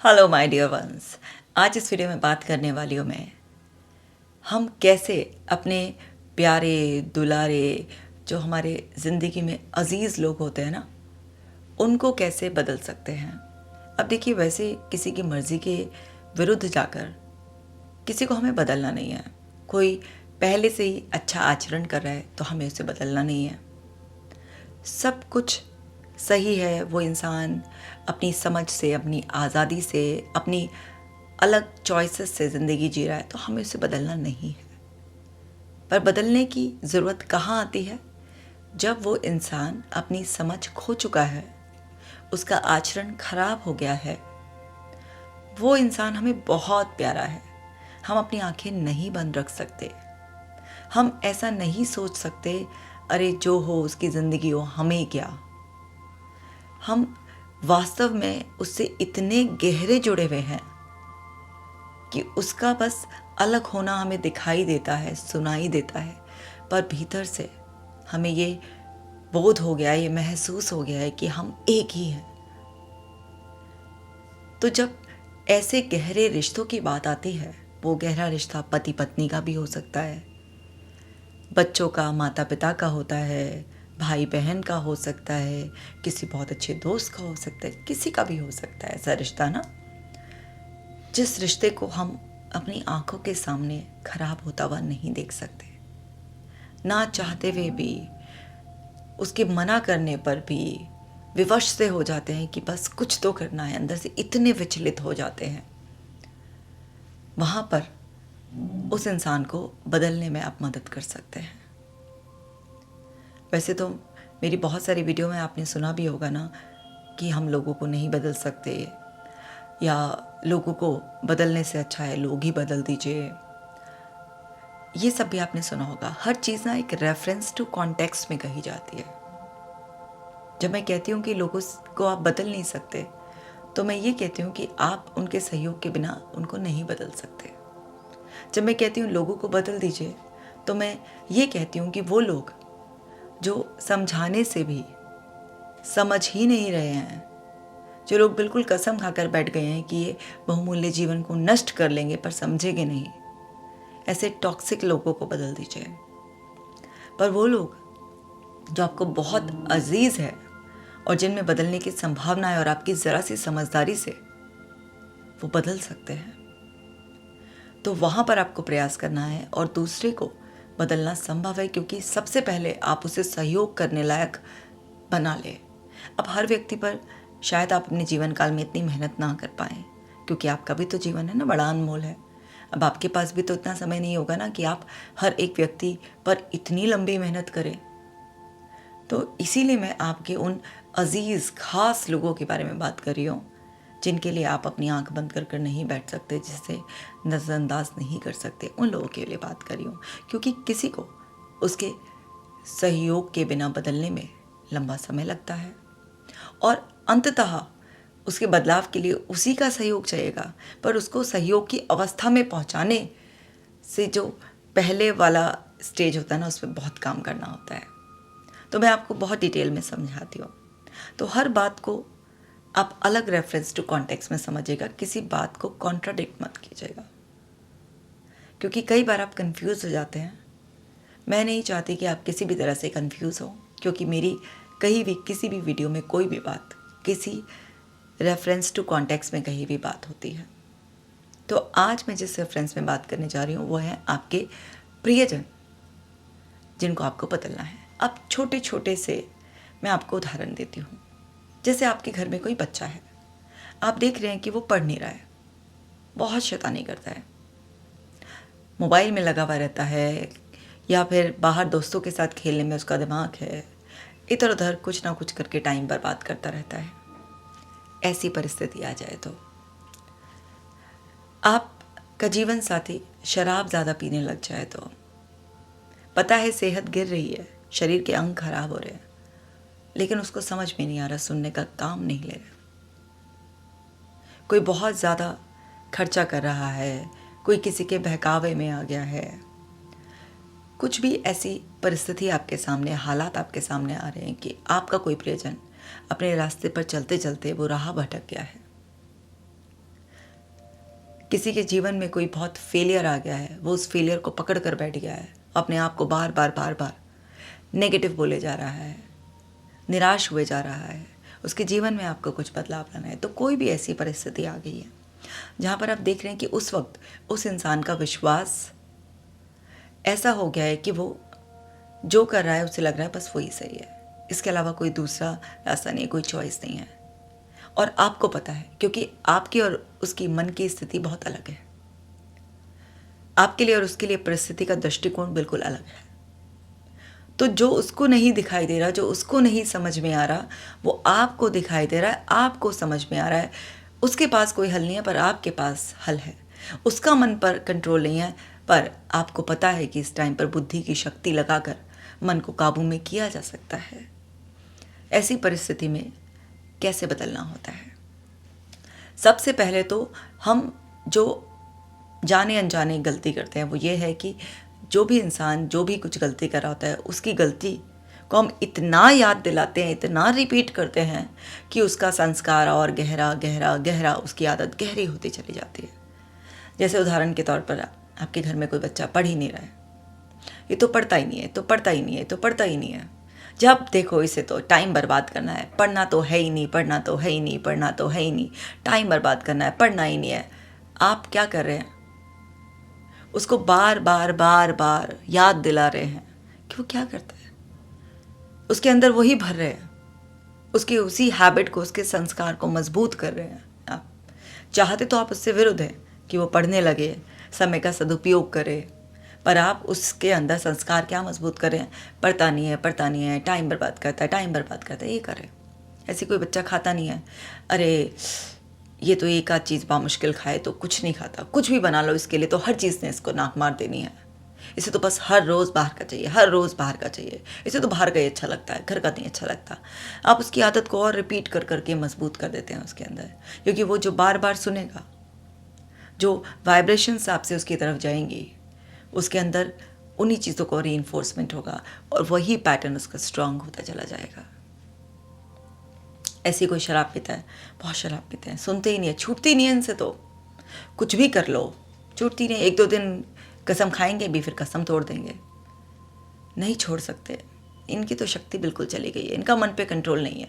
Hello my dear ones. आज इस video में बात करने वाली हूँ मैं, हम कैसे अपने प्यारे दुलारे जो हमारे ज़िंदगी में अजीज़ लोग होते हैं ना, उनको कैसे बदल सकते हैं। अब देखिए, वैसे किसी की मर्ज़ी के विरुद्ध जाकर किसी को हमें बदलना नहीं है। कोई पहले से ही अच्छा आचरण कर रहा है तो हमें उसे बदलना नहीं है। सब कुछ सही है, वो इंसान अपनी समझ से, अपनी आज़ादी से, अपनी अलग चॉइसेस से ज़िंदगी जी रहा है, तो हमें उसे बदलना नहीं है। पर बदलने की ज़रूरत कहाँ आती है? जब वो इंसान अपनी समझ खो चुका है, उसका आचरण खराब हो गया है। वो इंसान हमें बहुत प्यारा है, हम अपनी आंखें नहीं बंद रख सकते। हम ऐसा नहीं सोच सकते, अरे जो हो उसकी ज़िंदगी हो, हमें क्या। हम वास्तव में उससे इतने गहरे जुड़े हुए हैं कि उसका बस अलग होना हमें दिखाई देता है, सुनाई देता है, पर भीतर से हमें ये बोध हो गया है, ये महसूस हो गया है कि हम एक ही हैं। तो जब ऐसे गहरे रिश्तों की बात आती है, वो गहरा रिश्ता पति पत्नी का भी हो सकता है, बच्चों का माता पिता का होता है, भाई बहन का हो सकता है, किसी बहुत अच्छे दोस्त का हो सकता है, किसी का भी हो सकता है ऐसा रिश्ता ना, जिस रिश्ते को हम अपनी आंखों के सामने खराब होता हुआ नहीं देख सकते। ना चाहते हुए भी, उसके मना करने पर भी विवश से हो जाते हैं कि बस कुछ तो करना है, अंदर से इतने विचलित हो जाते हैं। वहाँ पर उस इंसान को बदलने में आप मदद कर सकते हैं। वैसे तो मेरी बहुत सारी वीडियो में आपने सुना भी होगा ना कि हम लोगों को नहीं बदल सकते, या लोगों को बदलने से अच्छा है लोग ही बदल दीजिए। ये सब भी आपने सुना होगा। हर चीज़ ना एक रेफरेंस टू कॉन्टेक्स्ट में कही जाती है। जब मैं कहती हूँ कि लोगों को आप बदल नहीं सकते, तो मैं ये कहती हूँ कि आप उनके सहयोग के बिना उनको नहीं बदल सकते। जब मैं कहती हूँ लोगों को बदल दीजिए, तो मैं ये कहती हूँ कि वो लोग जो समझाने से भी समझ ही नहीं रहे हैं, जो लोग बिल्कुल कसम खाकर बैठ गए हैं कि ये बहुमूल्य जीवन को नष्ट कर लेंगे पर समझेंगे नहीं, ऐसे टॉक्सिक लोगों को बदल दीजिए। पर वो लोग जो आपको बहुत अजीज है और जिनमें बदलने की संभावना है और आपकी ज़रा सी समझदारी से वो बदल सकते हैं, तो वहाँ पर आपको प्रयास करना है और दूसरे को बदलना संभव है, क्योंकि सबसे पहले आप उसे सहयोग करने लायक बना ले। अब हर व्यक्ति पर शायद आप अपने जीवन काल में इतनी मेहनत ना कर पाएँ, क्योंकि आपका भी तो जीवन है ना, बड़ा अनमोल है। अब आपके पास भी तो इतना समय नहीं होगा ना कि आप हर एक व्यक्ति पर इतनी लंबी मेहनत करें। तो इसीलिए मैं आपके उन अजीज़ खास लोगों के बारे में बात कर रही हूँ, जिनके लिए आप अपनी आंख बंद कर नहीं बैठ सकते, जिसे नज़रअंदाज नहीं कर सकते। उन लोगों के लिए बात कर रही हूँ, क्योंकि किसी को उसके सहयोग के बिना बदलने में लंबा समय लगता है और अंततः उसके बदलाव के लिए उसी का सहयोग चाहिएगा, पर उसको सहयोग की अवस्था में पहुँचाने से जो पहले वाला स्टेज होता है ना, उस पर बहुत काम करना होता है। तो मैं आपको बहुत डिटेल में समझाती हूँ। तो हर बात को आप अलग रेफरेंस टू कॉन्टेक्स्ट में समझिएगा, किसी बात को कॉन्ट्राडिक्ट मत कीजिएगा, क्योंकि कई बार आप कंफ्यूज हो जाते हैं। मैं नहीं चाहती कि आप किसी भी तरह से कंफ्यूज हो, क्योंकि मेरी कहीं भी किसी भी वीडियो में कोई भी बात किसी रेफरेंस टू कॉन्टेक्स्ट में कहीं भी बात होती है। तो आज मैं जिस रेफरेंस में बात करने जा रही हूँ वो है आपके प्रियजन, जिनको आपको बदलना है। अब छोटे छोटे से मैं आपको उदाहरण देती हूँ। जैसे आपके घर में कोई बच्चा है, आप देख रहे हैं कि वो पढ़ नहीं रहा है, बहुत शैतानी करता है, मोबाइल में लगा हुआ रहता है, या फिर बाहर दोस्तों के साथ खेलने में उसका दिमाग है, इधर उधर कुछ ना कुछ करके टाइम बर्बाद करता रहता है। ऐसी परिस्थिति आ जाए तो आपका जीवन साथी शराब ज़्यादा पीने लग जाए, तो पता है सेहत गिर रही है, शरीर के अंग खराब हो रहे हैं, लेकिन उसको समझ में नहीं आ रहा, सुनने का काम नहीं ले रहा। कोई बहुत ज़्यादा खर्चा कर रहा है, कोई किसी के बहकावे में आ गया है, कुछ भी ऐसी परिस्थिति आपके सामने, हालात आपके सामने आ रहे हैं कि आपका कोई प्रियजन अपने रास्ते पर चलते चलते वो राह भटक गया है। किसी के जीवन में कोई बहुत फेलियर आ गया है, वो उस फेलियर को पकड़ कर बैठ गया है, अपने आप को बार बार नेगेटिव बोले जा रहा है, निराश हुए जा रहा है, उसके जीवन में आपको कुछ बदलाव लाना है। तो कोई भी ऐसी परिस्थिति आ गई है जहाँ पर आप देख रहे हैं कि उस वक्त उस इंसान का विश्वास ऐसा हो गया है कि वो जो कर रहा है उसे लग रहा है बस वही सही है, इसके अलावा कोई दूसरा रास्ता नहीं है, कोई चॉइस नहीं है। और आपको पता है, क्योंकि आपकी और उसकी मन की स्थिति बहुत अलग है, आपके लिए और उसके लिए परिस्थिति का दृष्टिकोण बिल्कुल अलग है। तो जो उसको नहीं दिखाई दे रहा, जो उसको नहीं समझ में आ रहा, वो आपको दिखाई दे रहा है, आपको समझ में आ रहा है। उसके पास कोई हल नहीं है, पर आपके पास हल है। उसका मन पर कंट्रोल नहीं है, पर आपको पता है कि इस टाइम पर बुद्धि की शक्ति लगाकर मन को काबू में किया जा सकता है। ऐसी परिस्थिति में कैसे बदलना होता है? सबसे पहले तो हम जो जाने अनजाने गलती करते हैं वो ये है कि जो भी इंसान जो भी कुछ गलती कर रहा होता है, उसकी गलती को हम इतना याद दिलाते हैं, इतना रिपीट करते हैं कि उसका संस्कार और गहरा गहरा गहरा, उसकी आदत गहरी होती चली जाती है। जैसे उदाहरण के तौर पर आपके घर में कोई बच्चा पढ़ ही नहीं रहा है, ये तो पढ़ता ही नहीं है, तो पढ़ता ही नहीं है, तो पढ़ता ही नहीं है, जब देखो इसे तो टाइम बर्बाद करना है, पढ़ना तो है ही नहीं, पढ़ना तो है ही नहीं, पढ़ना तो है ही नहीं, टाइम बर्बाद करना है, पढ़ना ही नहीं है। आप क्या कर रहे हैं? उसको बार बार याद दिला रहे हैं कि वो क्या करता है, उसके अंदर वही भर रहे हैं, उसकी उसी हैबिट को, उसके संस्कार को मजबूत कर रहे हैं। आप चाहते तो आप उससे विरुद्ध हैं कि वो पढ़ने लगे, समय का सदुपयोग करे, पर आप उसके अंदर संस्कार क्या मजबूत करें? पढ़ता नहीं है, पढ़ता नहीं है, टाइम बर्बाद करता है, टाइम बर्बाद करता है, ये करें। ऐसे कोई बच्चा खाता नहीं है, अरे ये तो एक आध चीज़ बामुश्किल खाए तो कुछ नहीं खाता, कुछ भी बना लो इसके लिए तो हर चीज़ ने इसको नाक मार देनी है, इसे तो बस हर रोज़ बाहर का चाहिए, हर रोज़ बाहर का चाहिए, इसे तो बाहर का ही अच्छा लगता है, घर का नहीं अच्छा लगता। आप उसकी आदत को और रिपीट कर करके मजबूत कर देते हैं उसके अंदर, क्योंकि वो जो बार बार सुनेगा, जो वाइब्रेशंस आपसे उसकी तरफ जाएंगी, उसके अंदर उन्हीं चीज़ों को रीइंफोर्समेंट होगा और वही पैटर्न उसका स्ट्रांग होता चला जाएगा। ऐसी कोई शराब पीता है, बहुत शराब पीते हैं, सुनते ही नहीं है, छूटती नहीं है इनसे, तो कुछ भी कर लो छूटती नहीं। एक दो दिन कसम खाएंगे भी, फिर कसम तोड़ देंगे, नहीं छोड़ सकते। इनकी तो शक्ति बिल्कुल चली गई है, इनका मन पे कंट्रोल नहीं है,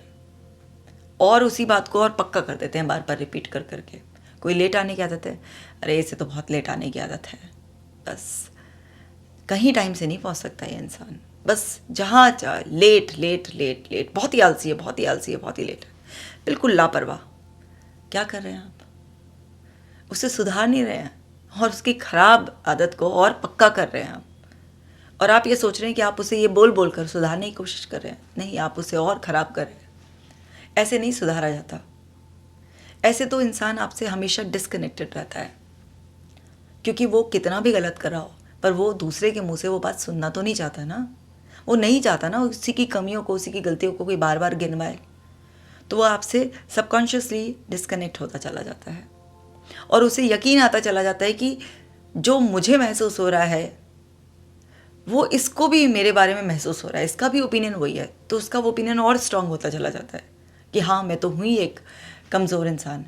और उसी बात को और पक्का कर देते हैं बार बार रिपीट कर करके। कोई लेट आने की आदत है, अरे इसे तो बहुत लेट आने की आदत है, बस कहीं टाइम से नहीं पहुंच सकता ये इंसान, बस जहाँ चाहे लेट लेट लेट लेट, बहुत ही आलसी है, बहुत ही आलसी है, बहुत ही लेट है, बिल्कुल लापरवाह। क्या कर रहे हैं आप? उसे सुधार नहीं रहे हैं और उसकी खराब आदत को और पक्का कर रहे हैं आप। और आप ये सोच रहे हैं कि आप उसे ये बोल बोल कर सुधारने की कोशिश कर रहे हैं, नहीं, आप उसे और ख़राब कर रहे हैं। ऐसे नहीं सुधारा जाता। ऐसे तो इंसान आपसे हमेशा डिस्कनेक्टेड रहता है, क्योंकि वो कितना भी गलत कर रहा हो, पर वो दूसरे के मुंह से वो बात सुनना तो नहीं चाहता ना, वो नहीं चाहता ना उसी की कमियों को, उसी की गलतियों को कोई बार बार गिनवाए, तो वो आपसे सबकॉन्शियसली डिस्कनेक्ट होता चला जाता है और उसे यकीन आता चला जाता है कि जो मुझे महसूस हो रहा है वो इसको भी मेरे बारे में महसूस हो रहा है, इसका भी ओपिनियन वही है, तो उसका वो ओपिनियन और स्ट्रांग होता चला जाता है कि हाँ, मैं तो हुई एक कमज़ोर इंसान,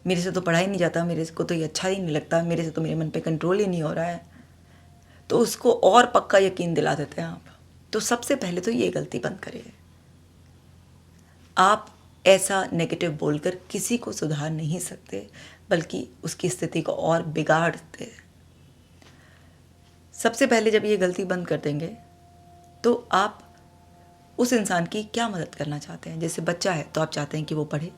मेरे से तो पढ़ा ही नहीं जाता, मेरे को तो ये अच्छा ही नहीं लगता, मेरे से तो मेरे मन पे कंट्रोल ही नहीं हो रहा है, तो उसको और पक्का यकीन दिला देते हैं आप। तो सबसे पहले तो ये गलती बंद करिए। आप ऐसा नेगेटिव बोलकर किसी को सुधार नहीं सकते, बल्कि उसकी स्थिति को और बिगाड़ते हैं। सबसे पहले जब ये गलती बंद कर देंगे तो आप उस इंसान की क्या मदद करना चाहते हैं? जैसे बच्चा है तो आप चाहते हैं कि वो पढ़े,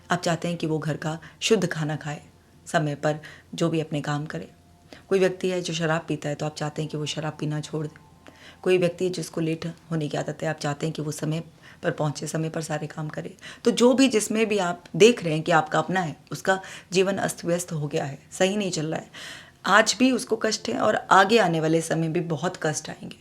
आप चाहते हैं कि वो घर का शुद्ध खाना खाए, समय पर जो भी अपने काम करे। कोई व्यक्ति है जो शराब पीता है तो आप चाहते हैं कि वो शराब पीना छोड़ दे। कोई व्यक्ति है जिसको लेट होने की आदत है, आप चाहते हैं कि वो समय पर पहुँचे, समय पर सारे काम करे। तो जो भी जिसमें भी आप देख रहे हैं कि आपका अपना है, उसका जीवन अस्त व्यस्त हो गया है, सही नहीं चल रहा है, आज भी उसको कष्ट है और आगे आने वाले समय भी बहुत कष्ट आएंगे।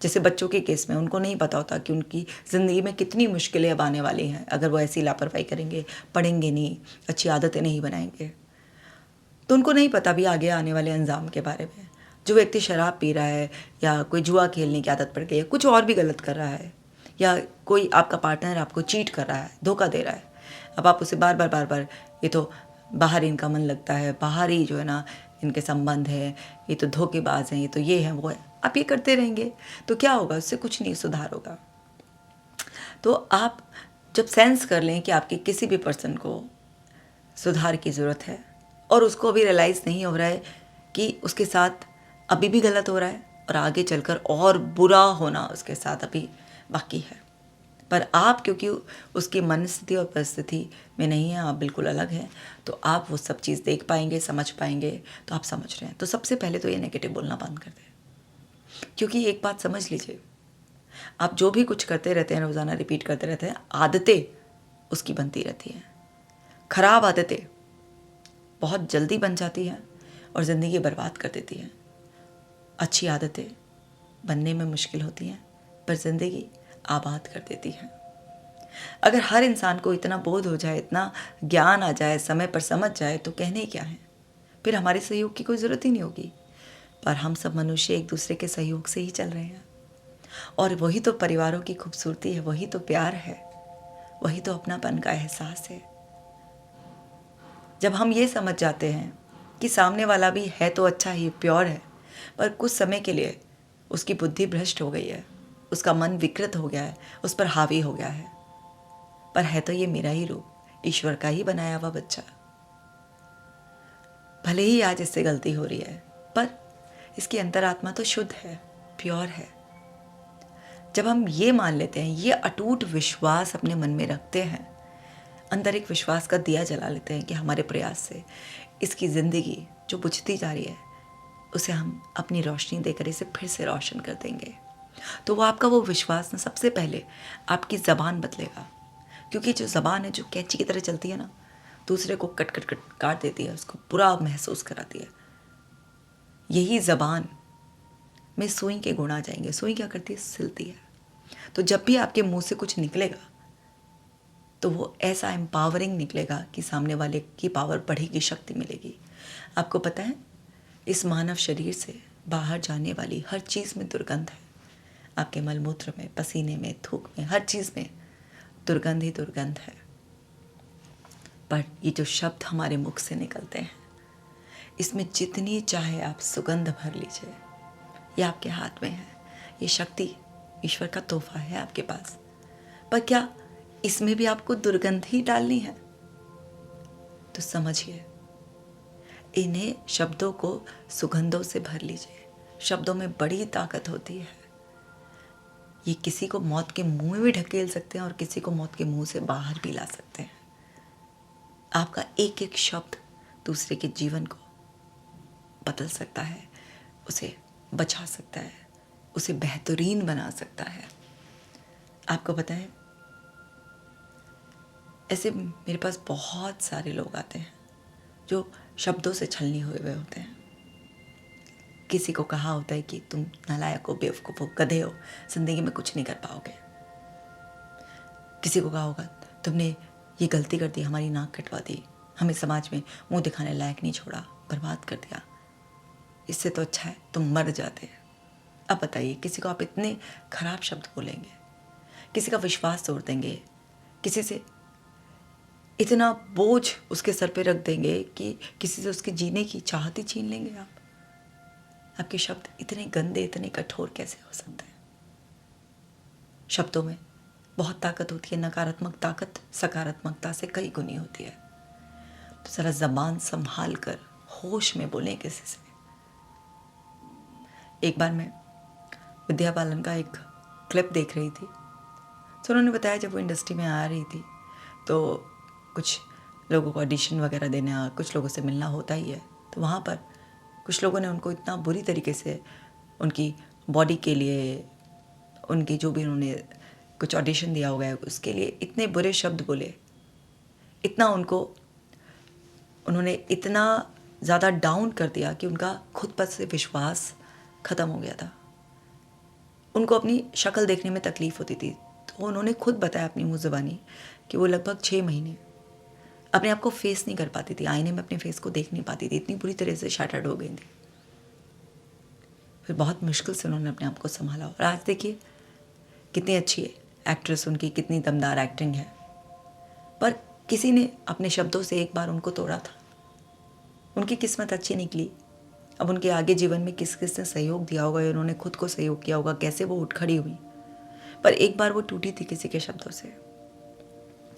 जैसे बच्चों के केस में उनको नहीं पता होता कि उनकी ज़िंदगी में कितनी मुश्किलें अब आने वाली हैं अगर वो ऐसी लापरवाही करेंगे, पढ़ेंगे नहीं, अच्छी आदतें नहीं बनाएंगे, तो उनको नहीं पता भी आगे आने वाले अंजाम के बारे में। जो व्यक्ति शराब पी रहा है या कोई जुआ खेलने की आदत पड़ गई है, कुछ और भी गलत कर रहा है, या कोई आपका पार्टनर आपको चीट कर रहा है, धोखा दे रहा है, अब आप उसे बार बार ये तो बाहर इनका मन लगता है, बाहर ही जो है ना इनके संबंध है, ये तो धोखेबाज हैं, ये तो ये है वो है, आप ये करते रहेंगे तो क्या होगा, उससे कुछ नहीं सुधार होगा। तो आप जब सेंस कर लें कि आपके किसी भी पर्सन को सुधार की ज़रूरत है और उसको अभी रियलाइज़ नहीं हो रहा है कि उसके साथ अभी भी गलत हो रहा है और आगे चलकर और बुरा होना उसके साथ अभी बाकी है, पर आप क्योंकि उसकी मनस्थिति और परिस्थिति में नहीं है, आप बिल्कुल अलग हैं, तो आप वो सब चीज़ देख पाएंगे, समझ पाएंगे। तो आप समझ रहे हैं, तो सबसे पहले तो ये नेगेटिव बोलना बंद कर दें। क्योंकि एक बात समझ लीजिए, आप जो भी कुछ करते रहते हैं, रोज़ाना रिपीट करते रहते हैं, आदतें उसकी बनती रहती हैं। खराब आदतें बहुत जल्दी बन जाती हैं और ज़िंदगी बर्बाद कर देती हैं। अच्छी आदतें बनने में मुश्किल होती हैं पर ज़िंदगी आबाद कर देती है। अगर हर इंसान को इतना बोध हो जाए, इतना ज्ञान आ जाए, समय पर समझ जाए, तो कहने क्या है, फिर हमारे सहयोग की कोई ज़रूरत ही नहीं होगी। पर हम सब मनुष्य एक दूसरे के सहयोग से ही चल रहे हैं और वही तो परिवारों की खूबसूरती है, वही तो प्यार है, वही तो अपनापन का एहसास है। जब हम ये समझ जाते हैं कि सामने वाला भी है तो अच्छा ही, प्योर है, पर कुछ समय के लिए उसकी बुद्धि भ्रष्ट हो गई है, उसका मन विकृत हो गया है, उस पर हावी हो गया है, पर है तो ये मेरा ही रूप, ईश्वर का ही बनाया हुआ बच्चा। भले ही आज इससे गलती हो रही है, पर इसकी अंतरात्मा तो शुद्ध है, प्योर है। जब हम ये मान लेते हैं, ये अटूट विश्वास अपने मन में रखते हैं, अंदर एक विश्वास का दिया जला लेते हैं कि हमारे प्रयास से इसकी ज़िंदगी जो बुझती जा रही है, उसे हम अपनी रोशनी देकर इसे फिर से रोशन कर देंगे, तो वो आपका वो विश्वास ना सबसे पहले आपकी ज़बान बदलेगा। क्योंकि जो ज़बान है, जो कैंची की तरह चलती है ना, दूसरे को कट कट कट काट देती है, उसको बुरा महसूस कराती है। यही ज़बान में सुई के गुण आ जाएंगे। सुई क्या करती है, सिलती है। तो जब भी आपके मुंह से कुछ निकलेगा तो वो ऐसा एम्पावरिंग निकलेगा कि सामने वाले की पावर बढ़ेगी, शक्ति मिलेगी। आपको पता है, इस मानव शरीर से बाहर जाने वाली हर चीज़ में दुर्गंध है। आपके मलमूत्र में, पसीने में, थूक में, हर चीज़ में दुर्गंध ही दुर्गंध है। पर ये जो शब्द हमारे मुख से निकलते हैं, इसमें जितनी चाहे आप सुगंध भर लीजिए, ये आपके हाथ में है। ये शक्ति ईश्वर का तोहफा है आपके पास। पर क्या इसमें भी आपको दुर्गंध ही डालनी है? तो समझिए, इन्हें शब्दों को सुगंधों से भर लीजिए। शब्दों में बड़ी ताकत होती है। ये किसी को मौत के मुंह में भी ढकेल सकते हैं और किसी को मौत के मुंह से बाहर भी ला सकते हैं। आपका एक एक शब्द दूसरे के जीवन को बदल सकता है, उसे बचा सकता है, उसे बेहतरीन बना सकता है। आपको पता है, ऐसे मेरे पास बहुत सारे लोग आते हैं जो शब्दों से छलनी हुए हुए होते हैं। किसी को कहा होता है कि तुम नालायक हो, बेवकूफ़ हो, गधे हो, ज़िंदगी में कुछ नहीं कर पाओगे। किसी को कहा होगा तुमने ये गलती कर दी, हमारी नाक कटवा दी, हमें समाज में मुंह दिखाने लायक नहीं छोड़ा, बर्बाद कर दिया, इससे तो अच्छा है तुम मर जाते। अब बताइए, किसी को आप इतने खराब शब्द बोलेंगे, किसी का विश्वास तोड़ देंगे, किसी से इतना बोझ उसके सर पे रख देंगे कि किसी से उसके जीने की चाहत ही छीन लेंगे आप। आपके शब्द इतने गंदे, इतने कठोर कैसे हो सकते हैं? शब्दों में बहुत ताकत होती है। नकारात्मक ताकत सकारात्मकता से कई गुनी होती है। तो ज़रा ज़बान संभाल कर होश में बोलें किसी से। एक बार मैं विद्या बालन का एक क्लिप देख रही थी, तो उन्होंने बताया जब वो इंडस्ट्री में आ रही थी तो कुछ लोगों को ऑडिशन वगैरह देना, कुछ लोगों से मिलना होता ही है। तो वहाँ पर कुछ लोगों ने उनको इतना बुरी तरीके से उनकी बॉडी के लिए, उनकी जो भी उन्होंने कुछ ऑडिशन दिया होगा उसके लिए इतने बुरे शब्द बोले, इतना उन्होंने इतना ज़्यादा डाउन कर दिया कि उनका खुद पर से विश्वास ख़त्म हो गया था। उनको अपनी शक्ल देखने में तकलीफ़ होती थी। तो उन्होंने खुद बताया अपनी मुँह ज़बानी कि वो लगभग 6 महीने अपने आप को फेस नहीं कर पाती थी, आईने में अपने फेस को देख नहीं पाती थी, इतनी बुरी तरह से शैटर्ड हो गई थी। फिर बहुत मुश्किल से उन्होंने अपने आप को संभाला और आज देखिए कितनी अच्छी है एक्ट्रेस, उनकी कितनी दमदार एक्टिंग है। पर किसी ने अपने शब्दों से एक बार उनको तोड़ा था उनकी किस्मत अच्छी निकली। अब उनके आगे जीवन में किस किस ने सहयोग दिया होगा, उन्होंने खुद को सहयोग किया होगा, कैसे वो उठ खड़ी हुई। पर एक बार वो टूटी थी किसी के शब्दों से।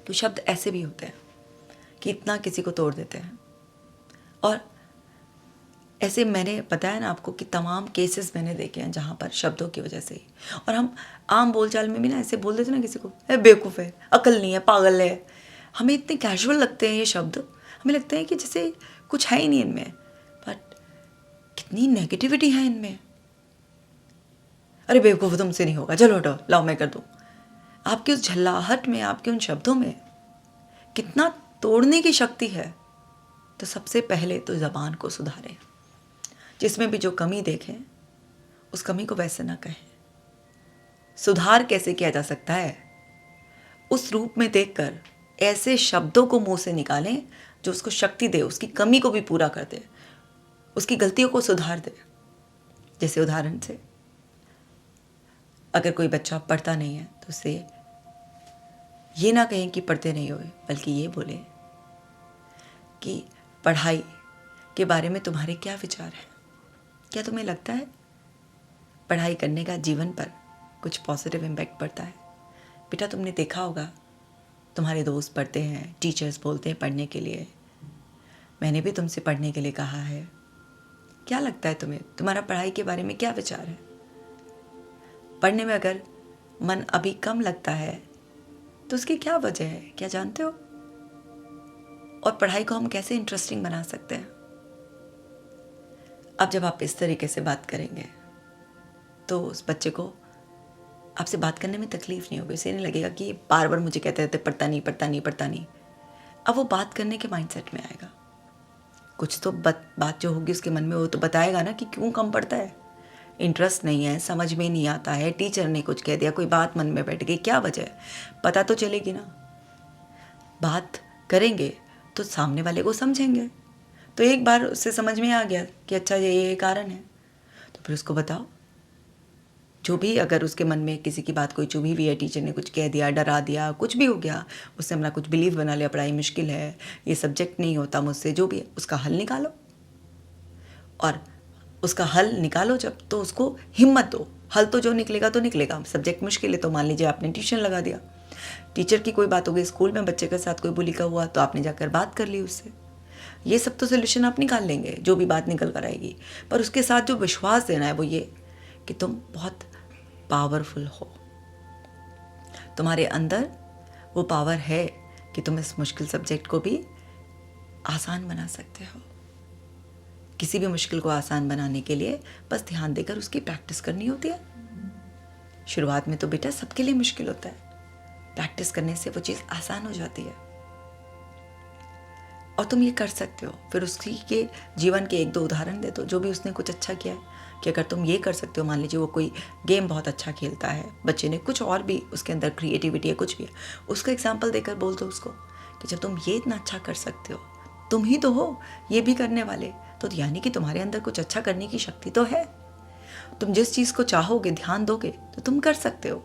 तो शब्द ऐसे भी होते हैं कि इतना किसी को तोड़ देते हैं। और ऐसे मैंने बताया ना आपको कि तमाम केसेस मैंने देखे हैं जहाँ पर शब्दों की वजह से ही। और हम आम बोलचाल में भी ना ऐसे बोल देते ना किसी को, है बेवकूफ़ है, अकल नहीं है, पागल है। हमें इतने कैजुअल लगते हैं ये शब्द, हमें लगता है कि जैसे कुछ है ही नहीं इनमें, बट कितनी नेगेटिविटी है इनमें। अरे बेवकूफ़ तुमसे नहीं होगा, चलो हटो, लाओ मैं कर दूँ। आपकी उस झल्लाहट में, आपके उन शब्दों में कितना तोड़ने की शक्ति है। तो सबसे पहले तो ज़बान को सुधारें। जिसमें भी जो कमी देखें उस कमी को वैसे ना कहें। सुधार कैसे किया जा सकता है? उस रूप में देखकर ऐसे शब्दों को मुंह से निकालें जो उसको शक्ति दे, उसकी कमी को भी पूरा कर दे, उसकी गलतियों को सुधार दे। जैसे उदाहरण से, अगर कोई बच्चा पढ़ता नहीं है तो उसे ये ना कहें कि पढ़ते नहीं हुए, बल्कि ये बोले कि पढ़ाई के बारे में तुम्हारे क्या विचार हैं? क्या तुम्हें लगता है पढ़ाई करने का जीवन पर कुछ पॉजिटिव इम्पैक्ट पड़ता है? बेटा, तुमने देखा होगा तुम्हारे दोस्त पढ़ते हैं, टीचर्स बोलते हैं पढ़ने के लिए, मैंने भी तुमसे पढ़ने के लिए कहा है। क्या लगता है तुम्हें, तुम्हारा पढ़ाई के बारे में क्या विचार है? पढ़ने में अगर मन अभी कम लगता है तो उसकी क्या वजह है, क्या जानते हो? और पढ़ाई को हम कैसे इंटरेस्टिंग बना सकते हैं? अब जब आप इस तरीके से बात करेंगे तो उस बच्चे को आपसे बात करने में तकलीफ नहीं होगी। उसे नहीं लगेगा कि ये बार बार मुझे कहते रहते पढ़ता नहीं पढ़ता नहीं पढ़ता नहीं। अब वो बात करने के माइंडसेट में आएगा। कुछ तो बात जो होगी उसके मन में, वो तो बताएगा ना कि क्यों कम पढ़ता है, इंटरेस्ट नहीं है, समझ में नहीं आता है, टीचर ने कुछ कह दिया, कोई बात मन में बैठ गई, क्या वजह है, पता तो चलेगी ना। बात करेंगे तो सामने वाले को समझेंगे। तो एक बार उससे समझ में आ गया कि अच्छा ये कारण है, तो फिर उसको बताओ। जो भी अगर उसके मन में किसी की बात कोई चुभी हुई है, टीचर ने कुछ कह दिया, डरा दिया, कुछ भी हो गया, उसने अपना कुछ बिलीव बना लिया, पढ़ाई मुश्किल है, ये सब्जेक्ट नहीं होता मुझसे, जो भी है, उसका हल निकालो। और उसका हल निकालो जब, तो उसको हिम्मत दो। हल तो जो निकलेगा तो निकलेगा। सब्जेक्ट मुश्किल है तो मान लीजिए आपने ट्यूशन लगा दिया, टीचर की कोई बात हो गई, स्कूल में बच्चे के साथ कोई बुली का हुआ तो आपने जाकर बात कर ली उससे। ये सब तो सोल्यूशन आप निकाल लेंगे, जो भी बात निकल कर आएगी। पर उसके साथ जो विश्वास देना है वो ये कि तुम बहुत पावरफुल हो, तुम्हारे अंदर वो पावर है कि तुम इस मुश्किल सब्जेक्ट को भी आसान बना सकते हो। किसी भी मुश्किल को आसान बनाने के लिए बस ध्यान देकर उसकी प्रैक्टिस करनी होती है। शुरुआत में तो बेटा सबके लिए मुश्किल होता है, प्रैक्टिस करने से वो चीज़ आसान हो जाती है और तुम ये कर सकते हो। फिर उसकी के जीवन के 1-2 उदाहरण दे दो, जो भी उसने कुछ अच्छा किया है कि अगर तुम ये कर सकते हो। मान लीजिए वो कोई गेम बहुत अच्छा खेलता है, बच्चे ने कुछ और भी उसके अंदर क्रिएटिविटी है, कुछ भी है, उसका एग्जाम्पल देकर बोल दो उसको कि जब तुम ये इतना अच्छा कर सकते हो, तुम ही तो हो ये भी करने वाले, तो यानी कि तुम्हारे अंदर कुछ अच्छा करने की शक्ति तो है। तुम जिस चीज़ को चाहोगे, ध्यान दोगे तो तुम कर सकते हो।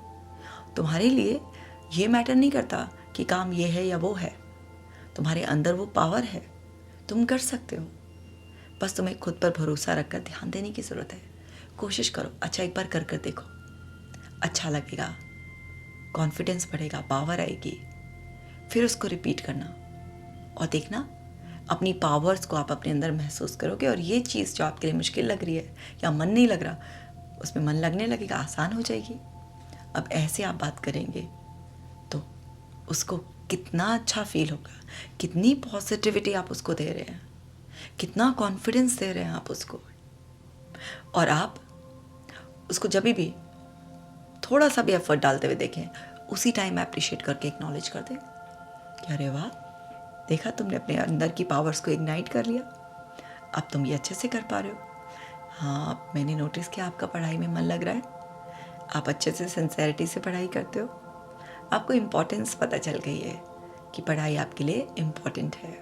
तुम्हारे लिए ये मैटर नहीं करता कि काम ये है या वो है, तुम्हारे अंदर वो पावर है, तुम कर सकते हो। बस तुम्हें खुद पर भरोसा रखकर ध्यान देने की ज़रूरत है। कोशिश करो, अच्छा एक बार कर कर देखो, अच्छा लगेगा, कॉन्फिडेंस बढ़ेगा, पावर आएगी। फिर उसको रिपीट करना और देखना अपनी पावर्स को आप अपने अंदर महसूस करोगे। और ये चीज़ जो आपके लिए मुश्किल लग रही है या मन नहीं लग रहा, उसमें मन लगने लगेगा, आसान हो जाएगी। अब ऐसे आप बात करेंगे तो उसको कितना अच्छा फील होगा, कितनी पॉजिटिविटी आप उसको दे रहे हैं, कितना कॉन्फिडेंस दे रहे हैं आप उसको। और आप उसको जब भी थोड़ा सा भी एफर्ट डालते हुए देखें, उसी टाइम अप्रिशिएट करके एक्नॉलेज कर दें कि अरे वाह, देखा तुमने अपने अंदर की पावर्स को इग्नाइट कर लिया, अब तुम ये अच्छे से कर पा रहे हो। हाँ, मैंने नोटिस किया आपका पढ़ाई में मन लग रहा है, आप अच्छे से सिंसेरिटी से पढ़ाई करते हो, आपको इम्पोर्टेंस पता चल गई है कि पढ़ाई आपके लिए इम्पोर्टेंट है।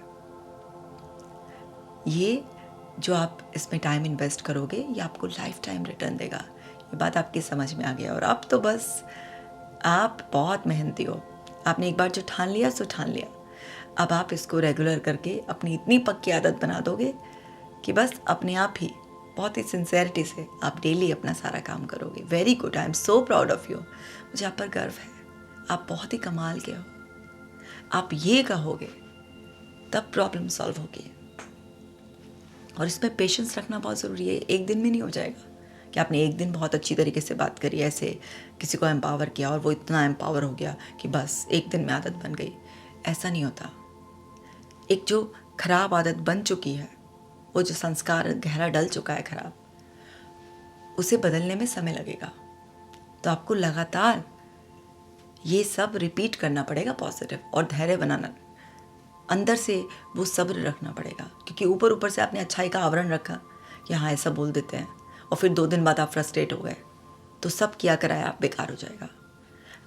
ये जो आप इसमें टाइम इन्वेस्ट करोगे ये आपको लाइफ टाइम रिटर्न देगा। ये बात आपकी समझ में आ गया। और अब तो बस आप बहुत मेहनती हो, आपने एक बार जो ठान लिया सो ठान लिया। अब आप इसको रेगुलर करके अपनी इतनी पक्की आदत बना दोगे कि बस अपने आप ही बहुत ही सिंसेरिटी से आप डेली अपना सारा काम करोगे। Very good, I am so proud of you. मुझे आप पर गर्व है, आप बहुत ही कमाल के हो। आप ये कहोगे तब प्रॉब्लम सॉल्व होगी। और इसमें पेशेंस रखना बहुत ज़रूरी है। एक दिन में नहीं हो जाएगा कि आपने एक दिन बहुत अच्छी तरीके से बात करी, ऐसे किसी को एम्पावर किया और वो इतना एम्पावर हो गया कि बस एक दिन में आदत बन गई। ऐसा नहीं होता। एक जो खराब आदत बन चुकी है, वो जो संस्कार गहरा डल चुका है खराब, उसे बदलने में समय लगेगा। तो आपको लगातार ये सब रिपीट करना पड़ेगा पॉजिटिव, और धैर्य बनाना, अंदर से वो सब्र रखना पड़ेगा। क्योंकि ऊपर ऊपर से आपने अच्छाई का आवरण रखा कि हाँ ऐसा बोल देते हैं, और फिर 2 दिन बाद आप फ्रस्ट्रेट हो गए, तो सब किया कराया आप बेकार हो जाएगा।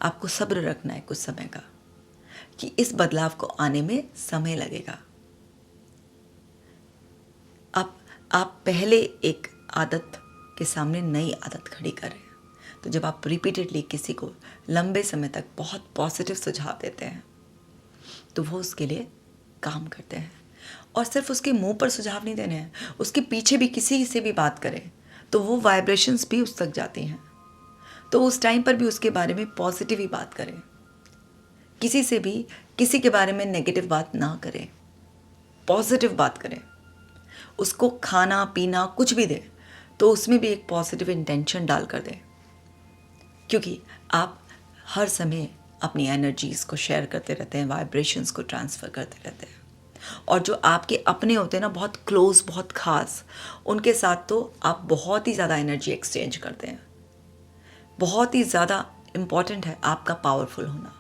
आपको सब्र रखना है कुछ समय का, कि इस बदलाव को आने में समय लगेगा। अब आप पहले एक आदत के सामने नई आदत खड़ी कर रहे हैं, तो जब आप रिपीटेडली किसी को लंबे समय तक बहुत पॉजिटिव सुझाव देते हैं, तो वो उसके लिए काम करते हैं। और सिर्फ उसके मुंह पर सुझाव नहीं देने हैं, उसके पीछे भी किसी से भी बात करें तो वो वाइब्रेशंस भी उस तक जाती हैं। तो उस टाइम पर भी उसके बारे में पॉजिटिव ही बात करें, किसी से भी किसी के बारे में नेगेटिव बात ना करें, पॉजिटिव बात करें। उसको खाना पीना कुछ भी दें तो उसमें भी एक पॉजिटिव इंटेंशन डाल कर दें, क्योंकि आप हर समय अपनी एनर्जीज़ को शेयर करते रहते हैं, वाइब्रेशंस को ट्रांसफ़र करते रहते हैं। और जो आपके अपने होते हैं ना, बहुत क्लोज, बहुत ख़ास, उनके साथ तो आप बहुत ही ज़्यादा एनर्जी एक्सचेंज करते हैं। बहुत ही ज़्यादा इम्पॉर्टेंट है आपका पावरफुल होना,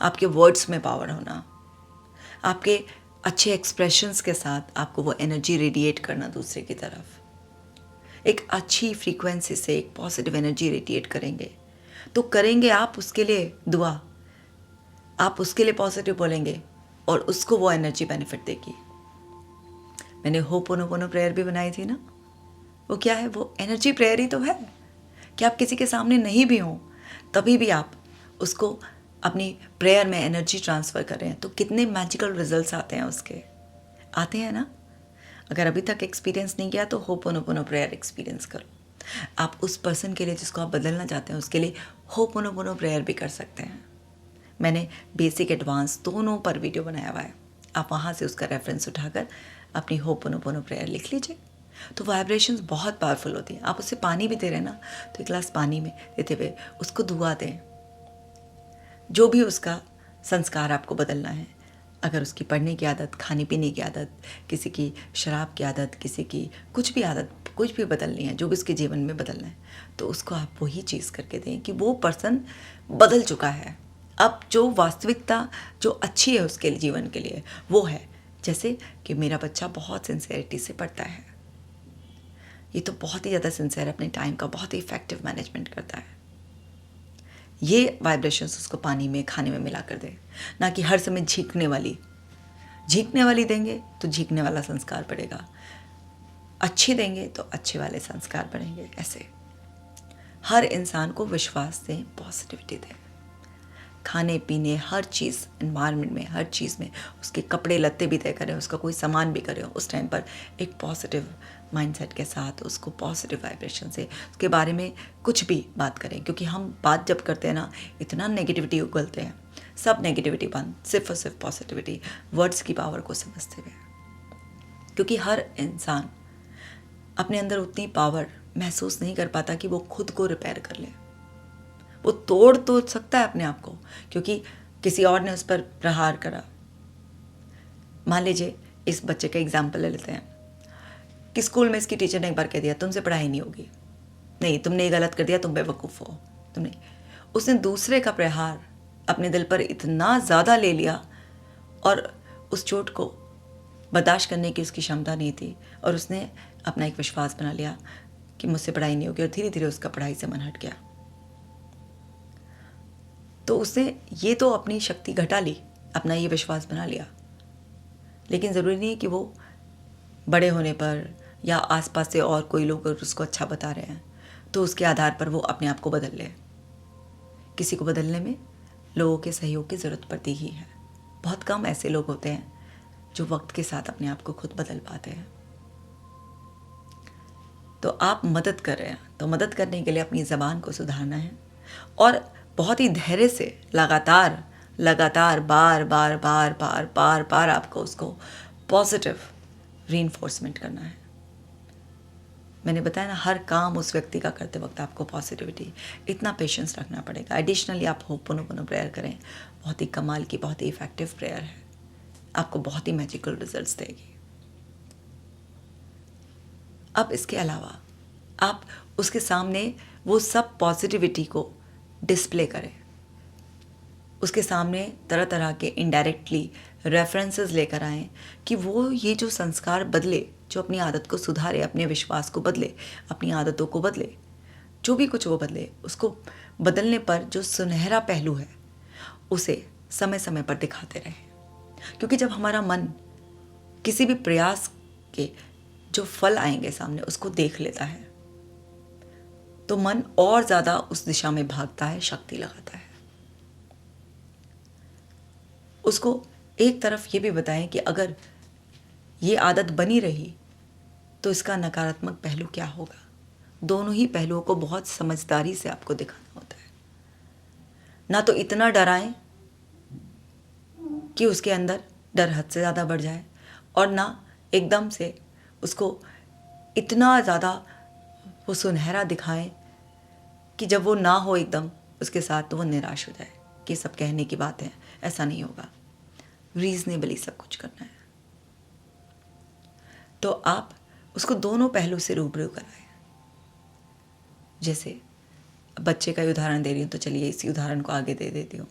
आपके वर्ड्स में पावर होना, आपके अच्छे एक्सप्रेशंस के साथ आपको वो एनर्जी रेडिएट करना दूसरे की तरफ। एक अच्छी फ्रीक्वेंसी से एक पॉजिटिव एनर्जी रेडिएट करेंगे तो करेंगे आप उसके लिए दुआ, आप उसके लिए पॉजिटिव बोलेंगे और उसको वो एनर्जी बेनिफिट देगी। मैंने होपोनोपोनो प्रेयर भी बनाई थी ना, वो क्या है, वो एनर्जी प्रेयर ही तो है कि आप किसी के सामने नहीं भी हों तभी भी आप उसको अपनी प्रेयर में एनर्जी ट्रांसफ़र कर रहे हैं, तो कितने मैजिकल रिजल्ट्स आते हैं उसके, आते हैं ना। अगर अभी तक एक्सपीरियंस नहीं किया तो होपोनोपोनो प्रेयर एक्सपीरियंस करो। आप उस पर्सन के लिए जिसको आप बदलना चाहते हैं उसके लिए होपोनोपोनो प्रेयर भी कर सकते हैं। मैंने बेसिक एडवांस दोनों पर वीडियो बनाया हुआ है, आप वहाँ से उसका रेफरेंस उठाकर अपनी होपोनोपोनो प्रेयर लिख लीजिए। तो वाइब्रेशंस बहुत पावरफुल होती हैं। आप उससे पानी भी दे रहे हैं ना, तो एक गिलास पानी में देते हुए उसको दुआ दें। जो भी उसका संस्कार आपको बदलना है, अगर उसकी पढ़ने की आदत, खाने पीने की आदत, किसी की शराब की आदत, किसी की कुछ भी आदत, कुछ भी बदलनी है, जो भी उसके जीवन में बदलना है, तो उसको आप वही चीज़ करके दें कि वो पर्सन बदल चुका है। अब जो वास्तविकता जो अच्छी है उसके जीवन के लिए वो है, जैसे कि मेरा बच्चा बहुत सिंसेरिटी से पढ़ता है, ये तो बहुत ही ज़्यादा सिंसेयर, अपने टाइम का बहुत ही इफेक्टिव मैनेजमेंट करता है। ये वाइब्रेशंस उसको पानी में, खाने में मिला कर दे, ना कि हर समय झींकने वाली देंगे तो झींकने वाला संस्कार पड़ेगा, अच्छी देंगे तो अच्छे वाले संस्कार पड़ेंगे। ऐसे हर इंसान को विश्वास दें, पॉजिटिविटी दें, खाने पीने हर चीज़, एनवायरनमेंट में हर चीज़ में, उसके कपड़े लत्ते भी तय करें, उसका कोई सामान भी करें, उस टाइम पर एक पॉजिटिव माइंडसेट के साथ उसको पॉजिटिव वाइब्रेशन से उसके बारे में कुछ भी बात करें। क्योंकि हम बात जब करते हैं ना, इतना नेगेटिविटी उगलते हैं, सब नेगेटिविटी बंद, सिर्फ और सिर्फ पॉजिटिविटी, वर्ड्स की पावर को समझते हुए। क्योंकि हर इंसान अपने अंदर उतनी पावर महसूस नहीं कर पाता कि वो खुद को रिपेयर कर ले। वो तोड़ तो सकता है अपने आप को, क्योंकि किसी और ने उस पर प्रहार करा। मान लीजिए इस बच्चे का एग्जाम्पल ले लेते हैं कि स्कूल में इसकी टीचर ने एक बार कह दिया तुमसे पढ़ाई नहीं होगी, नहीं तुमने ये गलत कर दिया, तुम बेवकूफ़ हो, तुमने। उसने दूसरे का प्रहार अपने दिल पर इतना ज़्यादा ले लिया और उस चोट को बर्दाश्त करने की उसकी क्षमता नहीं थी, और उसने अपना एक विश्वास बना लिया कि मुझसे पढ़ाई नहीं होगी, और धीरे धीरे उसका पढ़ाई से मन हट गया। तो उसने ये तो अपनी शक्ति घटा ली, अपना ये विश्वास बना लिया, लेकिन ज़रूरी नहीं है कि वो बड़े होने पर या आसपास से और कोई लोग उसको अच्छा बता रहे हैं तो उसके आधार पर वो अपने आप को बदल ले। किसी को बदलने में लोगों के सहयोग की ज़रूरत पड़ती ही है। बहुत कम ऐसे लोग होते हैं जो वक्त के साथ अपने आप को खुद बदल पाते हैं। तो आप मदद कर रहे हैं, तो मदद करने के लिए अपनी ज़बान को सुधारना है और बहुत ही धैर्य से लगातार बार बार बार बार बार बार आपको उसको पॉजिटिव रीइंफोर्समेंट करना है। मैंने बताया ना, हर काम उस व्यक्ति का करते वक्त आपको पॉजिटिविटी, इतना पेशेंस रखना पड़ेगा। एडिशनली आप होपोनोपोनो प्रेयर करें, बहुत ही कमाल की, बहुत ही इफ़ेक्टिव प्रेयर है, आपको बहुत ही मैजिकल रिजल्ट्स देगी। अब इसके अलावा आप उसके सामने वो सब पॉजिटिविटी को डिस्प्ले करें, उसके सामने तरह तरह के इनडायरेक्टली रेफरेंसेस लेकर आएँ कि वो ये जो संस्कार बदले, जो अपनी आदत को सुधारे, अपने विश्वास को बदले, अपनी आदतों को बदले, जो भी कुछ वो बदले, उसको बदलने पर जो सुनहरा पहलू है उसे समय समय पर दिखाते रहें। क्योंकि जब हमारा मन किसी भी प्रयास के जो फल आएंगे सामने उसको देख लेता है, तो मन और ज़्यादा उस दिशा में भागता है, शक्ति लगाता है। उसको एक तरफ ये भी बताएं कि अगर ये आदत बनी रही तो इसका नकारात्मक पहलू क्या होगा। दोनों ही पहलुओं को बहुत समझदारी से आपको दिखाना होता है। ना तो इतना डराएं कि उसके अंदर डर हद से ज़्यादा बढ़ जाए, और ना एकदम से उसको इतना ज़्यादा वो सुनहरा दिखाएं कि जब वो ना हो एकदम उसके साथ तो वो निराश हो जाए कि सब कहने की बात है। ऐसा नहीं होगा, रीजनेबली सब कुछ करना है। तो आप उसको दोनों पहलू से रूबरू कराएं। जैसे बच्चे का उदाहरण दे रही हूँ, तो चलिए इसी उदाहरण को आगे दे देती हूँ।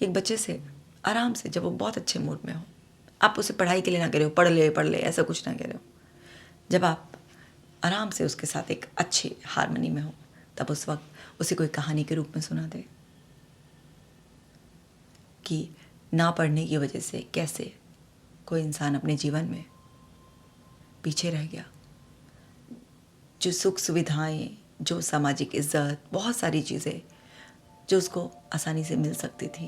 एक बच्चे से आराम से, जब वो बहुत अच्छे मूड में हो, आप उसे पढ़ाई के लिए ना कह रहे हो, पढ़ ले ऐसा कुछ ना कह रहे हो, जब आप आराम से उसके साथ एक अच्छी हारमोनी में हो, तब उस वक्त उसे कोई कहानी के रूप में सुना दे कि ना पढ़ने की वजह से कैसे कोई इंसान अपने जीवन में पीछे रह गया। जो सुख सुविधाएं, जो सामाजिक इज्जत, बहुत सारी चीज़ें जो उसको आसानी से मिल सकती थी,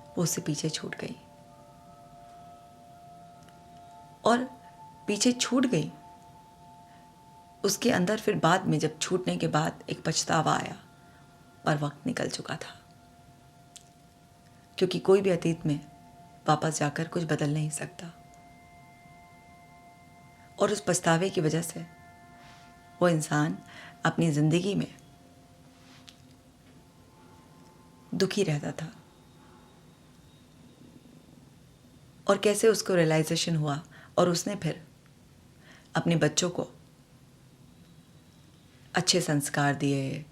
वो उससे पीछे छूट गई। और पीछे छूट गई, उसके अंदर फिर बाद में जब छूटने के बाद एक पछतावा आया, और वक्त निकल चुका था। क्योंकि कोई भी अतीत में वापस जाकर कुछ बदल नहीं सकता, और उस पछतावे की वजह से वो इंसान अपनी ज़िंदगी में दुखी रहता था। और कैसे उसको रियलाइजेशन हुआ, और उसने फिर अपने बच्चों को अच्छे संस्कार दिए,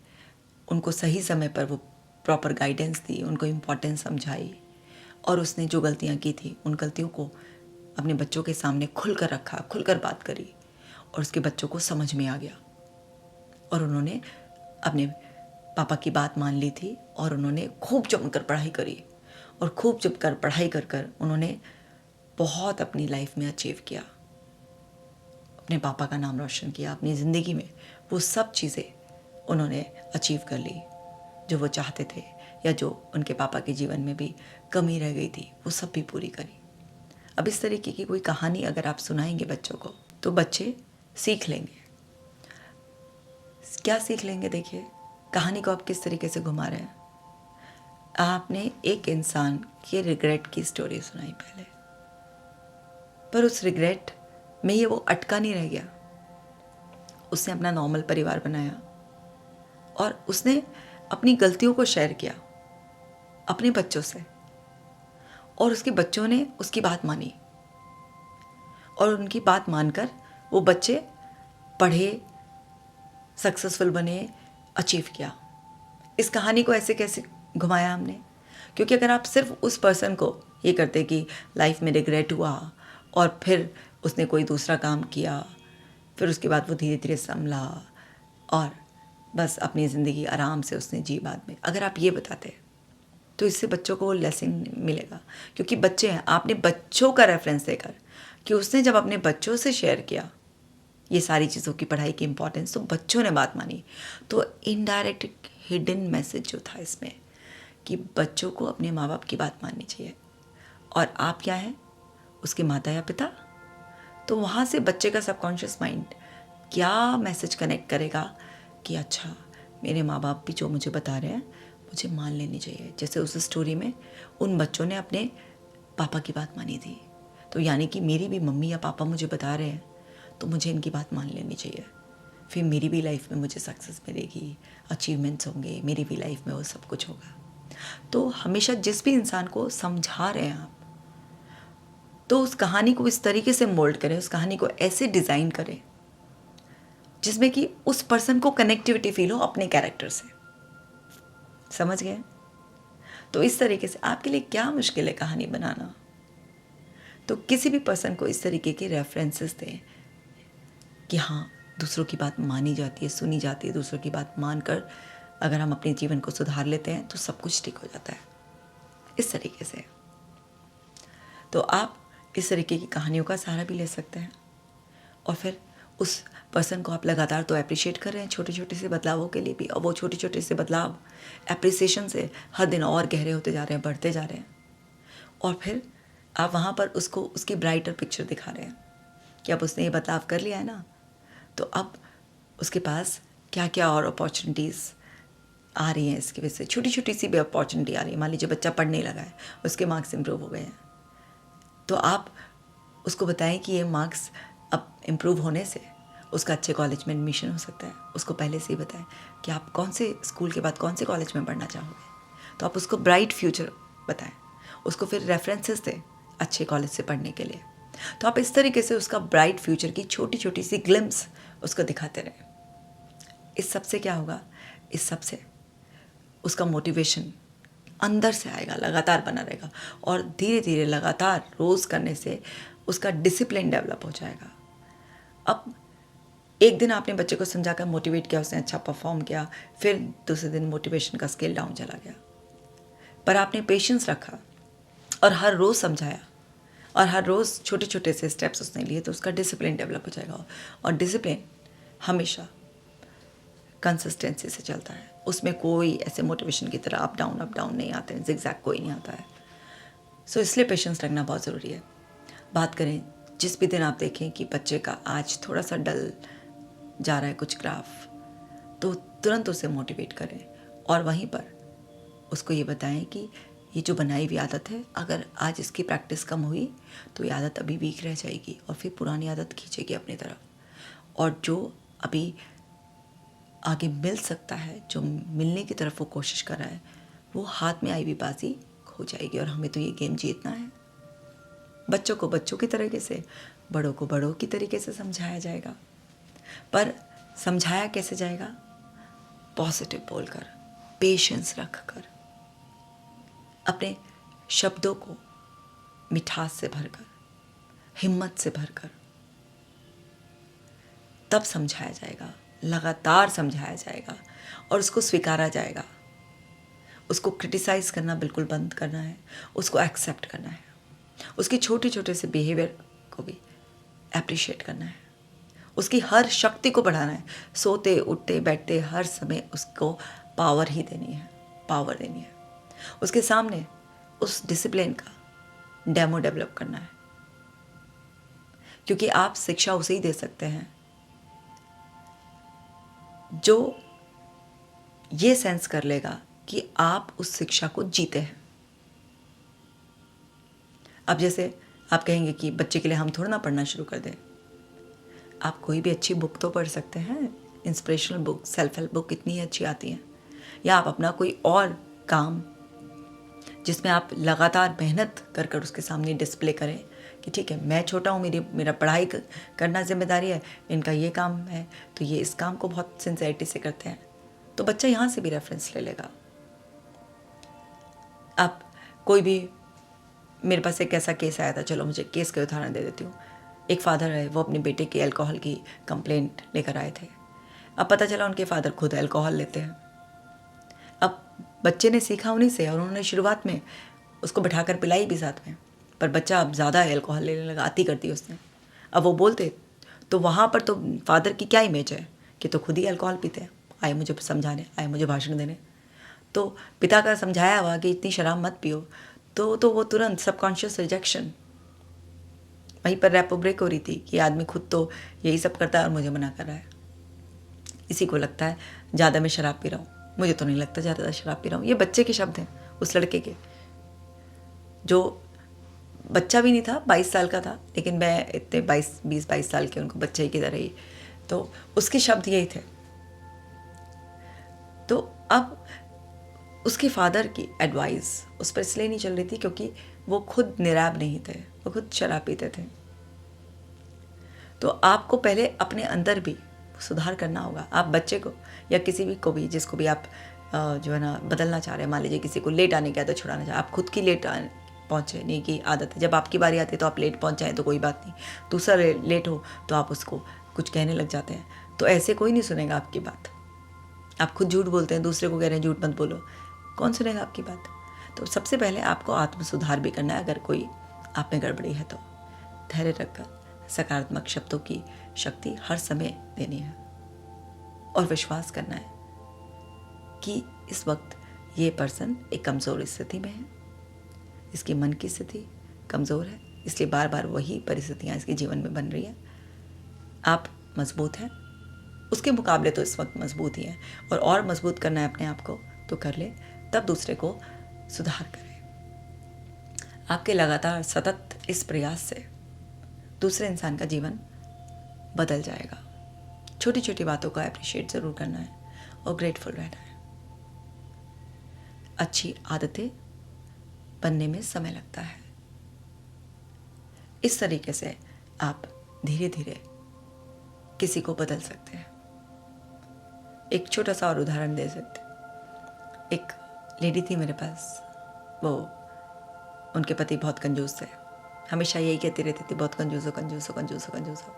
उनको सही समय पर वो प्रॉपर गाइडेंस दी, उनको इम्पोर्टेंस समझाई, और उसने जो गलतियाँ की थी उन गलतियों को अपने बच्चों के सामने खुलकर रखा, खुलकर बात करी, और उसके बच्चों को समझ में आ गया, और उन्होंने अपने पापा की बात मान ली थी, और उन्होंने खूब जमकर पढ़ाई करी, और खूब जमकर पढ़ाई कर कर उन्होंने बहुत अपनी लाइफ में अचीव किया, अपने पापा का नाम रोशन किया। अपनी ज़िंदगी में वो सब चीज़ें उन्होंने अचीव कर ली जो वो चाहते थे, या जो उनके पापा के जीवन में भी कमी रह गई थी वो सब भी पूरी करी। अब इस तरीके की कोई कहानी अगर आप सुनाएंगे बच्चों को, तो बच्चे सीख लेंगे। क्या सीख लेंगे? देखिए, कहानी को आप किस तरीके से घुमा रहे हैं। आपने एक इंसान के रिग्रेट की स्टोरी सुनाई पहले, पर उस रिग्रेट में ये वो अटका नहीं रह गया। उसने अपना नॉर्मल परिवार बनाया, और उसने अपनी गलतियों को शेयर किया अपने बच्चों से, और उसके बच्चों ने उसकी बात मानी, और उनकी बात मानकर वो बच्चे पढ़े, सक्सेसफुल बने, अचीव किया। इस कहानी को ऐसे कैसे घुमाया हमने? क्योंकि अगर आप सिर्फ उस पर्सन को ये करते कि लाइफ में रिग्रेट हुआ और फिर उसने कोई दूसरा काम किया, फिर उसके बाद वो धीरे धीरे संभला और बस अपनी ज़िंदगी आराम से उसने जी बाद में, अगर आप ये बताते तो इससे बच्चों को वो लेसन मिलेगा। क्योंकि बच्चे हैं, आपने बच्चों का रेफरेंस देकर कि उसने जब अपने बच्चों से शेयर किया ये सारी चीज़ों की, पढ़ाई की इम्पोर्टेंस, तो बच्चों ने बात मानी। तो इनडायरेक्ट हिडन मैसेज जो था इसमें कि बच्चों को अपने माँ बाप की बात माननी चाहिए, और आप क्या हैं, उसके माता या पिता। तो वहाँ से बच्चे का सबकॉन्शियस माइंड क्या मैसेज कनेक्ट करेगा कि अच्छा, मेरे माँ बाप भी जो मुझे बता रहे हैं मुझे मान लेनी चाहिए। जैसे उस स्टोरी में उन बच्चों ने अपने पापा की बात मानी थी, तो यानी कि मेरी भी मम्मी या पापा मुझे बता रहे हैं तो मुझे इनकी बात मान लेनी चाहिए। फिर मेरी भी लाइफ में मुझे सक्सेस मिलेगी, अचीवमेंट्स होंगे, मेरी भी लाइफ में वो सब कुछ होगा। तो हमेशा जिस भी इंसान को समझा रहे हैं आप, तो उस कहानी को इस तरीके से मोल्ड करें, उस कहानी को ऐसे डिज़ाइन करें जिसमें कि उस पर्सन को कनेक्टिविटी फील हो अपने कैरेक्टर से। समझ गए? तो इस तरीके से आपके लिए क्या मुश्किल है कहानी बनाना। तो किसी भी पर्सन को इस तरीके के रेफरेंसेस दें कि हाँ, दूसरों की बात मानी जाती है, सुनी जाती है। दूसरों की बात मानकर अगर हम अपने जीवन को सुधार लेते हैं तो सब कुछ ठीक हो जाता है। इस तरीके से तो आप इस तरीके की कहानियों का सहारा भी ले सकते हैं। और फिर उस पर्सन को आप लगातार तो अप्रिशिएट कर रहे हैं छोटे छोटे से बदलावों के लिए भी, और वो छोटे छोटे से बदलाव अप्रिसिएशन से हर दिन और गहरे होते जा रहे हैं, बढ़ते जा रहे हैं। और फिर आप वहाँ पर उसको उसकी ब्राइटर पिक्चर दिखा रहे हैं कि अब उसने ये बदलाव कर लिया है ना, तो अब उसके पास क्या क्या और अपॉर्चुनिटीज़ आ रही हैं। इसकी वजह से छोटी छोटी सी भी अपॉर्चुनिटी आ रही है। मान लीजिए बच्चा पढ़ने लगा है, उसके मार्क्स इंप्रूव हो गए हैं, तो आप उसको बताएं कि ये मार्क्स अब इम्प्रूव होने से उसका अच्छे कॉलेज में एडमिशन हो सकता है। उसको पहले से ही बताएं कि आप कौन से स्कूल के बाद कौन से कॉलेज में पढ़ना चाहोगे, तो आप उसको ब्राइट फ्यूचर बताएं। उसको फिर रेफरेंसेस दें अच्छे कॉलेज से पढ़ने के लिए। तो आप इस तरीके से उसका ब्राइट फ्यूचर की छोटी छोटी सी ग्लिम्स उसको दिखाते रहें। इस सब से क्या होगा, इस सब से उसका मोटिवेशन अंदर से आएगा, लगातार बना रहेगा, और धीरे धीरे लगातार रोज़ करने से उसका डिसिप्लिन डेवलप हो जाएगा। अब एक दिन आपने बच्चे को समझाकर मोटिवेट किया, उसने अच्छा परफॉर्म किया, फिर दूसरे दिन मोटिवेशन का स्केल डाउन चला गया, पर आपने पेशेंस रखा और हर रोज़ समझाया और हर रोज़ छोटे छोटे से स्टेप्स उसने लिए, तो उसका डिसिप्लिन डेवलप हो जाएगा। और डिसिप्लिन हमेशा कंसिस्टेंसी से चलता है, उसमें कोई ऐसे मोटिवेशन की तरह अप डाउन नहीं आते हैं, जिगजैग कोई नहीं आता है। सो इसलिए पेशेंस रखना बहुत ज़रूरी है। बात करें, जिस भी दिन आप देखें कि बच्चे का आज थोड़ा सा डल जा रहा है कुछ ग्राफ, तो तुरंत उसे मोटिवेट करें और वहीं पर उसको ये बताएं कि ये जो बनाई हुई आदत है, अगर आज इसकी प्रैक्टिस कम हुई तो ये आदत अभी वीक रह जाएगी और फिर पुरानी आदत खींचेगी अपनी तरफ, और जो अभी आगे मिल सकता है, जो मिलने की तरफ वो कोशिश कर रहा है, वो हाथ में आई हुई बाजी खो जाएगी और हमें तो ये गेम जीतना है। बच्चों को बच्चों की तरीके से, बड़ों को बड़ों की तरीके से समझाया जाएगा। पर समझाया कैसे जाएगा? पॉजिटिव बोलकर, पेशेंस रखकर, अपने शब्दों को मिठास से भरकर, हिम्मत से भरकर, तब समझाया जाएगा। लगातार समझाया जाएगा और उसको स्वीकारा जाएगा। उसको क्रिटिसाइज़ करना बिल्कुल बंद करना है, उसको एक्सेप्ट करना है, उसके छोटे छोटे से बिहेवियर को भी एप्रिशिएट करना है, उसकी हर शक्ति को बढ़ाना है। सोते उठते बैठते हर समय उसको पावर ही देनी है, पावर देनी है। उसके सामने उस डिसिप्लिन का डेमो डेवलप करना है, क्योंकि आप शिक्षा उसे ही दे सकते हैं जो ये सेंस कर लेगा कि आप उस शिक्षा को जीते हैं। अब जैसे आप कहेंगे कि बच्चे के लिए हम थोड़ा ना पढ़ना शुरू कर दें। आप कोई भी अच्छी बुक तो पढ़ सकते हैं, inspirational book, self help book कितनी अच्छी आती हैं। या आप अपना कोई और काम जिसमें आप लगातार मेहनत कर कर उसके सामने डिस्प्ले करें कि ठीक है, मैं छोटा हूँ, मेरा पढ़ाई करना जिम्मेदारी है, इनका ये काम है, तो ये इस काम को बहुत सिंसियरिटी से करते हैं, तो बच्चा यहाँ से भी रेफरेंस ले लेगा। आप कोई भी, मेरे पास एक ऐसा केस आया था, चलो मुझे केस का उदाहरण दे देती हूँ। एक फादर है, वो अपने बेटे की अल्कोहल की कंप्लेंट लेकर आए थे। अब पता चला उनके फादर खुद अल्कोहल लेते हैं। अब बच्चे ने सीखा उन्हीं से और उन्होंने शुरुआत में उसको बैठाकर पिलाई भी साथ में, पर बच्चा अब ज़्यादा अल्कोहल लेने लगा, आती कर दी उसने। अब वो बोलते तो वहाँ पर तो फादर की क्या इमेज है कि तो खुद ही अल्कोहल पीते हैं, आए मुझे समझाने, आए मुझे भाषण देने। तो पिता का समझाया हुआ कि इतनी शराब मत पियो, तो वो तुरंत सबकॉन्शियस रिजेक्शन वहीं पर रैपो ब्रेक हो रही थी कि आदमी खुद तो यही सब करता है और मुझे मना कर रहा है। इसी को लगता है ज़्यादा मैं शराब पी रहा हूँ, मुझे तो नहीं लगता ज़्यादा शराब पी रहा हूँ। ये बच्चे के शब्द हैं उस लड़के के, जो बच्चा भी नहीं था, 22 साल का था, लेकिन मैं इतने 20-22 साल के उनको बच्चे की तरह ही, तो उसके शब्द यही थे। तो अब उसके फादर की एडवाइस उस पर इसलिए नहीं चल रही थी क्योंकि वो खुद निराब नहीं थे, वो खुद शराब पीते थे। तो आपको पहले अपने अंदर भी सुधार करना होगा। आप बच्चे को या किसी भी को भी, जिसको भी आप जो है ना बदलना चाह रहे हैं, मान लीजिए किसी को लेट आने की आदत छुड़ाना चाह, आप खुद की लेट पहुँचने की आदत है, जब आपकी बारी आती है तो आप लेट पहुँच जाएँ तो कोई बात नहीं, दूसरा लेट हो तो आप उसको कुछ कहने लग जाते हैं, तो ऐसे कोई नहीं सुनेगा आपकी बात। आप खुद झूठ बोलते हैं, दूसरे को कह रहे हैं झूठ मत बोलो, कौन सुनेगा आपकी बात। तो सबसे पहले आपको आत्म सुधार भी करना है। अगर कोई आप में गड़बड़ी है तो धैर्य रखकर सकारात्मक शब्दों की शक्ति हर समय देनी है और विश्वास करना है कि इस वक्त ये पर्सन एक कमज़ोर स्थिति में है, इसके मन की स्थिति कमज़ोर है, इसलिए बार बार वही परिस्थितियाँ इसके जीवन में बन रही हैं। आप मजबूत हैं, उसके मुकाबले तो इस वक्त मजबूत ही हैं, और मजबूत करना है अपने आप को तो कर ले, तब दूसरे को सुधार करें। आपके लगातार सतत इस प्रयास से दूसरे इंसान का जीवन बदल जाएगा। छोटी छोटी बातों का अप्रिशिएट ज़रूर करना है और ग्रेटफुल रहना है। अच्छी आदतें बनने में समय लगता है। इस तरीके से आप धीरे धीरे किसी को बदल सकते हैं। एक छोटा सा और उदाहरण दे सकते। एक लेडी थी मेरे पास, वो उनके पति बहुत कंजूस थे, हमेशा यही कहती रहती थी बहुत कंजूस हो कंजूस हो कंजूस हो कंजूस हो।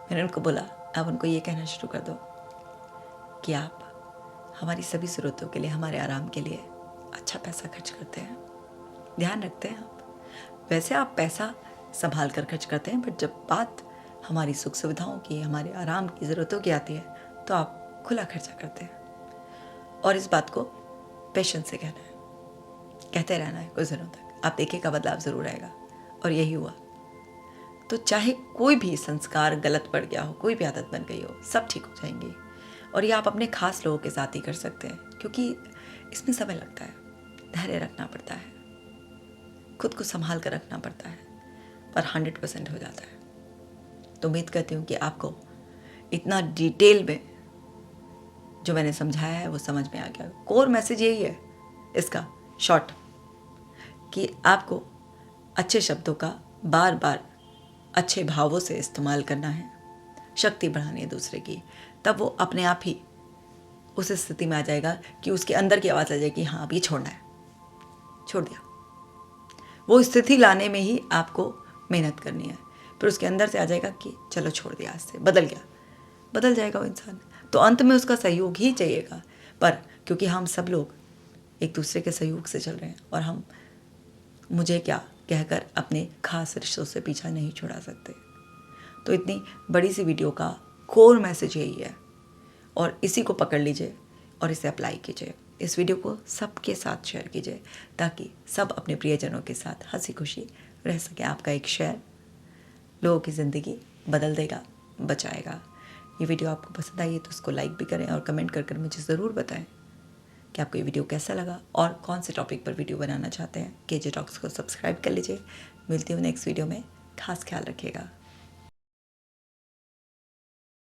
मैंने उनको बोला, अब उनको ये कहना शुरू कर दो कि आप हमारी सभी ज़रूरतों के लिए, हमारे आराम के लिए अच्छा पैसा खर्च करते हैं, ध्यान रखते हैं आप। वैसे आप पैसा संभाल कर खर्च करते हैं, बट जब बात हमारी सुख सुविधाओं की, हमारे आराम की, ज़रूरतों की आती है तो आप खुला खर्चा करते हैं। और इस बात को पेशेंस से कहना है, कहते रहना है कुछ दिनों तक, आप देखिएगा बदलाव ज़रूर आएगा। और यही हुआ। तो चाहे कोई भी संस्कार गलत पड़ गया हो, कोई भी आदत बन गई हो, सब ठीक हो जाएंगी। और ये आप अपने खास लोगों के साथ ही कर सकते हैं, क्योंकि इसमें समय लगता है, धैर्य रखना पड़ता है, खुद को संभाल कर रखना पड़ता है, पर 100% हो जाता है। तो उम्मीद करती हूँ कि आपको इतना डिटेल में जो मैंने समझाया है वो समझ में आ गया। कोर मैसेज यही है इसका शॉर्ट, कि आपको अच्छे शब्दों का बार बार अच्छे भावों से इस्तेमाल करना है, शक्ति बढ़ानी है दूसरे की, तब वो अपने आप ही उस स्थिति में आ जाएगा कि उसके अंदर की आवाज़ आ जाएगी कि हाँ अब ये छोड़ना है, छोड़ दिया। वो स्थिति लाने में ही आपको मेहनत करनी है, फिर उसके अंदर से आ जाएगा कि चलो छोड़ दिया, आज से बदल गया, बदल जाएगा वो इंसान। तो अंत में उसका सहयोग ही चाहिएगा, पर क्योंकि हम सब लोग एक दूसरे के सहयोग से चल रहे हैं और हम मुझे क्या कहकर अपने खास रिश्तों से पीछा नहीं छुड़ा सकते। तो इतनी बड़ी सी वीडियो का कोर मैसेज यही है, और इसी को पकड़ लीजिए और इसे अप्लाई कीजिए। इस वीडियो को सबके साथ शेयर कीजिए ताकि सब अपने प्रियजनों के साथ हंसी खुशी रह सकें। आपका एक शेयर लोगों की ज़िंदगी बदल देगा, बचाएगा। ये वीडियो आपको पसंद आई है तो उसको लाइक भी करें और कमेंट कर मुझे ज़रूर बताएं कि आपको ये वीडियो कैसा लगा और कौन से टॉपिक पर वीडियो बनाना चाहते हैं। KJ टॉक्स को सब्सक्राइब कर लीजिए। मिलती हूँ नेक्स्ट वीडियो में, खास ख्याल रखिएगा।